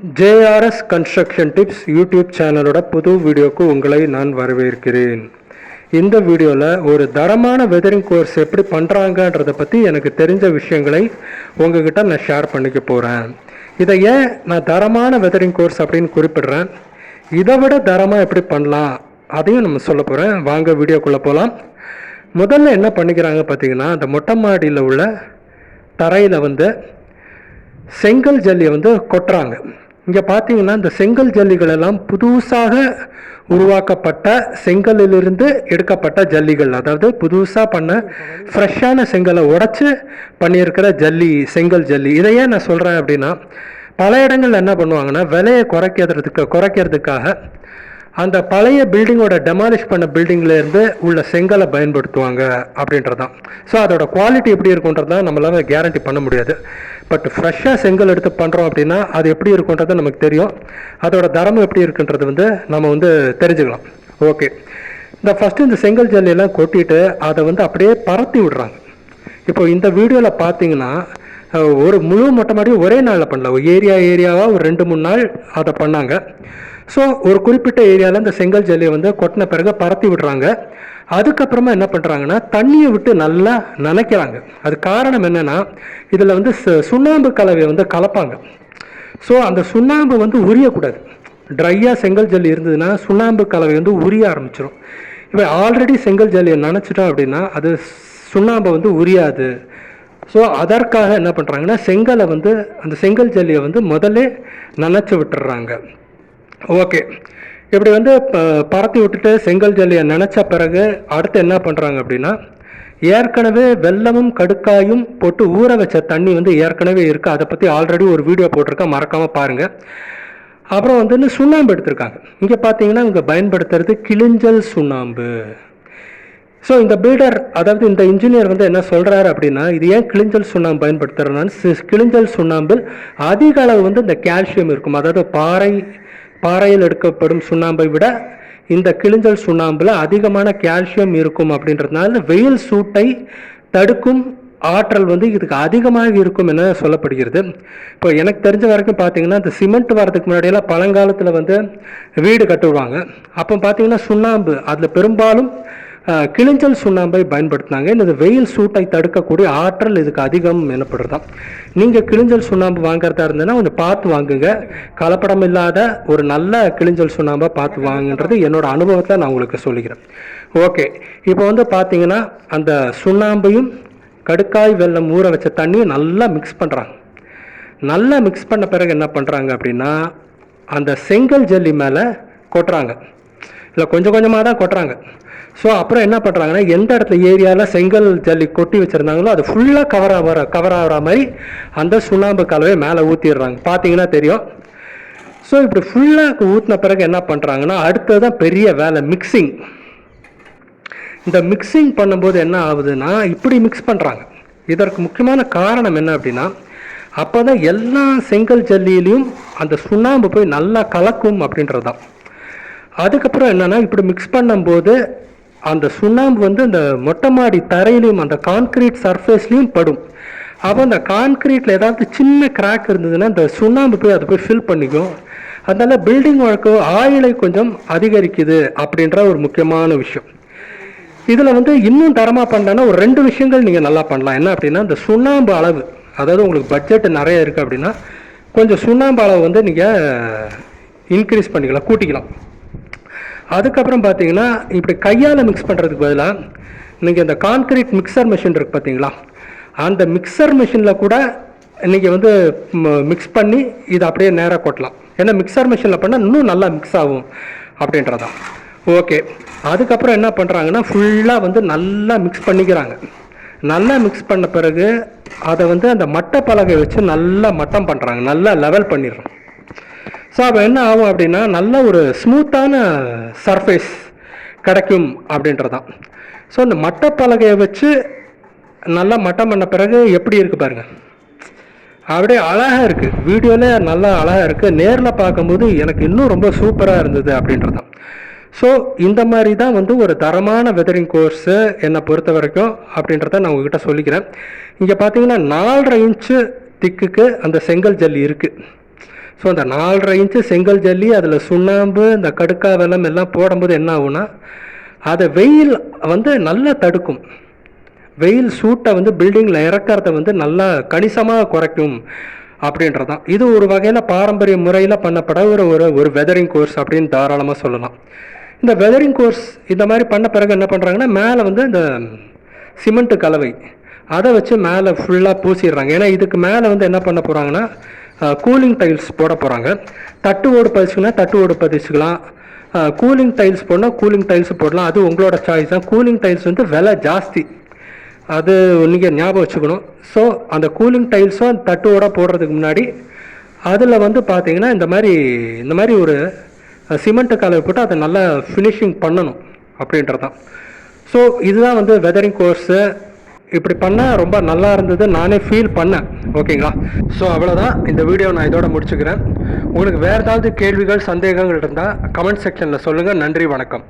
JRS construction tips YouTube சேனலோட புது வீடியோக்கு உங்களை நான் வரவேற்கிறேன். இந்த வீடியோவில் ஒரு தரமான வெதரிங் கோர்ஸ் எப்படி பண்ணுறாங்கன்றதை பற்றி எனக்கு தெரிஞ்ச விஷயங்களை உங்ககிட்ட நான் ஷேர் பண்ணிக்க போகிறேன். இதை ஏன் நான் தரமான வெதரிங் கோர்ஸ் அப்படின்னு குறிப்பிடுறேன், இதை விட தரமாக எப்படி பண்ணலாம் அதையும் நம்ம சொல்ல போகிறேன். வாங்க வீடியோக்குள்ளே போகலாம். முதல்ல என்ன பண்ணிக்கிறாங்க பார்த்தீங்கன்னா, அந்த மொட்டை மாடியில் உள்ள தரையில் செங்கல் ஜல்லியை கொட்டுறாங்க. இங்கே பார்த்தீங்கன்னா இந்த செங்கல் ஜல்லிகள் எல்லாம் புதுசாக உருவாக்கப்பட்ட செங்கலிலிருந்து எடுக்கப்பட்ட ஜல்லிகள், அதாவது புதுசாக பண்ண ஃப்ரெஷ்ஷான செங்கலை உடச்சி பண்ணியிருக்கிற செங்கல் ஜல்லி. இதையே நான் சொல்கிறேன் அப்படின்னா, பல இடங்கள் என்ன பண்ணுவாங்கன்னா, விலையை குறைக்கிறதுக்காக அந்த பழைய பில்டிங்கோட டெமாலிஷ் பண்ண பில்டிங்லேருந்து உள்ள செங்கலை பயன்படுத்துவாங்க அப்படின்றதான். ஸோ அதோட குவாலிட்டி எப்படி இருக்குன்றதான் நம்மளால் கேரண்டி பண்ண முடியாது. பட் ஃப்ரெஷ்ஷாக செங்கல் எடுத்து பண்ணுறோம் அப்படின்னா அது எப்படி இருக்குன்றது நமக்கு தெரியும். அதோட தரம் எப்படி இருக்குன்றது நம்ம தெரிஞ்சுக்கலாம். ஓகே, ஃபஸ்ட்டு இந்த செங்கல் ஜல்லியெல்லாம் கொட்டிட்டு அதை அப்படியே பரத்தி விடுறாங்க. இப்போ இந்த வீடியோவில் பார்த்தீங்கன்னா, ஒரு முழு மொட்டை மாடி ஒரே நாளில் பண்ணல, ஏரியாவாக ஒரு 2-3 நாள் அதை பண்ணாங்க. ஸோ ஒரு குறிப்பிட்ட ஏரியாவில் இந்த செங்கல் ஜல்லியை கொட்டின பிறகு பரத்தி விடுறாங்க. அதுக்கப்புறமா என்ன பண்ணுறாங்கன்னா, தண்ணியை விட்டு நல்லா நனைக்கிறாங்க. அது காரணம் என்னென்னா, இதில் சுண்ணாம்பு கலவையை கலப்பாங்க. ஸோ அந்த சுண்ணாம்பு உரியக்கூடாது. ட்ரையாக செங்கல் ஜல்லி இருந்ததுன்னா சுண்ணாம்பு கலவை உரிய ஆரம்பிச்சிடும். இப்போ ஆல்ரெடி செங்கல் ஜல்லியை நனைச்சிட்டோம் அப்படின்னா அது சுண்ணாம்பை உரியாது. ஸோ அதற்காக என்ன பண்ணுறாங்கன்னா, செங்கலை அந்த செங்கல் ஜல்லியை முதல்ல நனைச்சி விட்டுறாங்க. ஓகே, இப்படி பரத்தி விட்டுட்டு செங்கல் ஜல்லியை நினச்ச பிறகு அடுத்து என்ன பண்ணுறாங்க அப்படின்னா, ஏற்கனவே வெல்லமும் கடுக்காயும் போட்டு ஊற வச்ச தண்ணி ஏற்கனவே இருக்குது. அதை பற்றி ஆல்ரெடி ஒரு வீடியோ போட்டிருக்கேன், மறக்காமல் பாருங்கள். அப்புறம் சுண்ணாம்பு எடுத்திருக்காங்க. இங்கே பார்த்தீங்கன்னா இங்கே பயன்படுத்துறது கிளிஞ்சல் சுண்ணாம்பு. ஸோ இந்த பில்டர், அதாவது இந்த இன்ஜினியர் என்ன சொல்கிறாரு அப்படின்னா, இது ஏன் கிளிஞ்சல் சுண்ணாம்பு பயன்படுத்துகிறதுனால, கிளிஞ்சல் சுண்ணாம்பில் அதிக அளவு இந்த கால்சியம் இருக்கும். அதாவது பாறையில் எடுக்கப்படும் சுண்ணாம்பை விட இந்த கிளிஞ்சல் சுண்ணாம்பில் அதிகமான கால்சியம் இருக்கும். அப்படின்றதுனால வெயில் சூட்டை தடுக்கும் ஆற்றல் இதுக்கு அதிகமாக இருக்கும் என சொல்லப்படுகிறது. இப்போ எனக்கு தெரிஞ்ச வரைக்கும் பார்த்தீங்கன்னா, இந்த சிமெண்ட் வரதுக்கு முன்னாடியெல்லாம் பழங்காலத்தில் வீடு கட்டுவாங்க. அப்போ பார்த்தீங்கன்னா சுண்ணாம்பு அதில் பெரும்பாலும் கிளிஞ்சல் சுண்ணாம்பை பயன்படுத்தினாங்க. இந்த வெயில் சூட்டை தடுக்கக்கூடிய ஆற்றல் இதுக்கு அதிகம் எனப்படுறதான். நீங்கள் கிளிஞ்சல் சுண்ணாம்பு வாங்குறதா இருந்ததுன்னா கொஞ்சம் பார்த்து வாங்குங்க. கலப்படம் இல்லாத ஒரு நல்ல கிளிஞ்சல் சுண்ணாம்பை பார்த்து வாங்குன்றது என்னோட அனுபவத்தில் நான் உங்களுக்கு சொல்லிக்கிறேன். ஓகே, இப்போ பார்த்தீங்கன்னா அந்த சுண்ணாம்பையும் கடுக்காய் வெல்லம் ஊற வச்ச தண்ணியும் நல்லா மிக்ஸ் பண்ணுறாங்க. நல்லா மிக்ஸ் பண்ண பிறகு என்ன பண்ணுறாங்க அப்படின்னா, அந்த செங்கல் ஜல்லி மேலே கொட்டுறாங்க. இல்லை கொஞ்சம் கொஞ்சமாக தான் கொட்டுறாங்க. ஸோ அப்புறம் என்ன பண்ணுறாங்கன்னா, எந்த இடத்துல ஏரியாவில் செங்கல் ஜல்லி கொட்டி வச்சுருந்தாங்களோ அது ஃபுல்லாக கவர் ஆகிற மாதிரி அந்த சுண்ணாம்பு கலவையை மேலே ஊற்றிடுறாங்க. பார்த்தீங்கன்னா தெரியும். ஸோ இப்படி ஃபுல்லாக ஊற்றின பிறகு என்ன பண்ணுறாங்கன்னா, அடுத்தது தான் பெரிய வேலை, மிக்சிங். இந்த மிக்சிங் பண்ணும்போது என்ன ஆகுதுன்னா, இப்படி மிக்ஸ் பண்ணுறாங்க. இதற்கு முக்கியமான காரணம் என்ன அப்படின்னா, அப்போ தான் எல்லா செங்கல் ஜல்லியிலையும் அந்த சுண்ணாம்பு போய் நல்லா கலக்கும் அப்படின்றது தான். அதுக்கப்புறம் என்னென்னா, இப்படி மிக்ஸ் பண்ணும்போது அந்த சுண்ணாம்பு அந்த மொட்டை மாடி தரையிலையும் அந்த கான்கிரீட் சர்ஃபேஸ்லையும் படும். அப்போ அந்த கான்கிரீட்டில் ஏதாவது சின்ன கிராக் இருந்ததுன்னா அந்த சுண்ணாம்பு போய் அதை போய் ஃபில் பண்ணிக்கும். அதனால பில்டிங் ஒர்க்கு ஆயுளை கொஞ்சம் அதிகரிக்குது அப்படின்ற ஒரு முக்கியமான விஷயம். இதில் இன்னும் தரமாக பண்ணலன்னா ஒரு 2 விஷயங்கள் நீங்கள் நல்லா பண்ணலாம். என்ன அப்படின்னா, இந்த சுண்ணாம்பு அளவு, அதாவது உங்களுக்கு பட்ஜெட் நிறைய இருக்குது அப்படின்னா கொஞ்சம் சுண்ணாம்பு அளவு நீங்கள் இன்க்ரீஸ் பண்ணிக்கலாம், கூட்டிக்கலாம். அதுக்கப்புறம் பார்த்தீங்கன்னா, இப்படி கையால் மிக்ஸ் பண்ணுறதுக்கு பதிலாக நீங்கள் இந்த கான்கிரீட் மிக்சர் மிஷின் இருக்குது பார்த்தீங்களா, அந்த மிக்சர் மிஷினில் கூட நீங்கள் மிக்ஸ் பண்ணி இதை அப்படியே நேராக கொட்டலாம். ஏன்னா மிக்சர் மிஷினில் பண்ணால் இன்னும் நல்லா மிக்ஸ் ஆகும் அப்படின்றதான். ஓகே, அதுக்கப்புறம் என்ன பண்ணுறாங்கன்னா, ஃபுல்லாக நல்லா மிக்ஸ் பண்ணிக்கிறாங்க. நல்லா மிக்ஸ் பண்ண பிறகு அதை அந்த மட்டை பலகை வச்சு நல்லா மட்டம் பண்ணுறாங்க, நல்லா லெவல் பண்ணிடுறோம். ஸோ அப்போ என்ன ஆகும் அப்படின்னா, நல்ல ஒரு ஸ்மூத்தான சர்ஃபேஸ் கிடைக்கும் அப்படின்றதான். ஸோ இந்த மட்டை பலகையை வச்சு நல்லா மட்டம் பண்ண பிறகு எப்படி இருக்குது பாருங்கள், அப்படியே அழகாக இருக்குது. வீடியோவில் நல்லா அழகாக இருக்குது, நேரில் பார்க்கும்போது எனக்கு இன்னும் ரொம்ப சூப்பராக இருந்தது அப்படின்றதான். ஸோ இந்த மாதிரி தான் ஒரு தரமான வெதரிங் கோர்ஸு என்னை பொறுத்த வரைக்கும் அப்படின்றத நான் உங்ககிட்ட சொல்லிக்கிறேன். இங்கே பார்த்தீங்கன்னா 4.5 இன்ச்சு திக்குக்கு அந்த செங்கல் ஜல்லி இருக்குது. ஸோ அந்த 4.5 இன்ச்சு செங்கல் ஜல்லி, அதில் சுண்ணாம்பு, இந்த கடுக்கா வெல்லம் எல்லாம் போடும்போது என்ன ஆகும்னா, அதை வெயில் வந்து நல்லா தடுக்கும். வெயில் சூட்டை வந்து பில்டிங்கில் இறக்கிறத வந்து நல்லா கணிசமாக குறைக்கும் அப்படின்றதான். இது ஒரு வகையில் பாரம்பரிய முறையில் பண்ணப்பட ஒரு வெதரிங் கோர்ஸ் அப்படின்னு தாராளமாக சொல்லலாம். இந்த வெதரிங் கோர்ஸ் இந்த மாதிரி பண்ண பிறகு என்ன பண்ணுறாங்கன்னா, மேலே வந்து இந்த சிமெண்ட்டு கலவை அதை வச்சு மேலே ஃபுல்லாக பூசிடுறாங்க. ஏன்னா இதுக்கு மேலே வந்து என்ன பண்ண போகிறாங்கன்னா, கூலிங் டைல்ஸ் போட போகிறாங்க. தட்டு ஓடு பதிச்சுன்னா தட்டு ஓடு பதிச்சுக்கலாம், கூலிங் டைல்ஸ் போடணும் கூலிங் டைல்ஸ் போடலாம், அது உங்களோட சாய்ஸ் தான். கூலிங் டைல்ஸ் வந்து விலை ஜாஸ்தி, அது நீங்கள் ஞாபகம் வச்சுக்கணும். ஸோ அந்த கூலிங் டைல்ஸும் தட்டுவோட போடுறதுக்கு முன்னாடி அதில் வந்து பார்த்தீங்கன்னா இந்த மாதிரி ஒரு சிமெண்ட்டு கலவை போட்டு அதை நல்லா ஃபினிஷிங் பண்ணணும் அப்படின்றது தான். ஸோ இதுதான் வந்து வெதரிங் கோர்ஸு. இப்படி பண்ணால் ரொம்ப நல்லா இருந்தது, நானே ஃபீல் பண்ணேன். ஓகேங்களா? ஸோ அவ்வளோதான், இந்த வீடியோ நான் இதோட முடிச்சுக்கிறேன். உங்களுக்கு வேறு ஏதாவது கேள்விகள் சந்தேகங்கள் இருந்தால் கமெண்ட் செக்ஷனில் சொல்லுங்கள். நன்றி, வணக்கம்.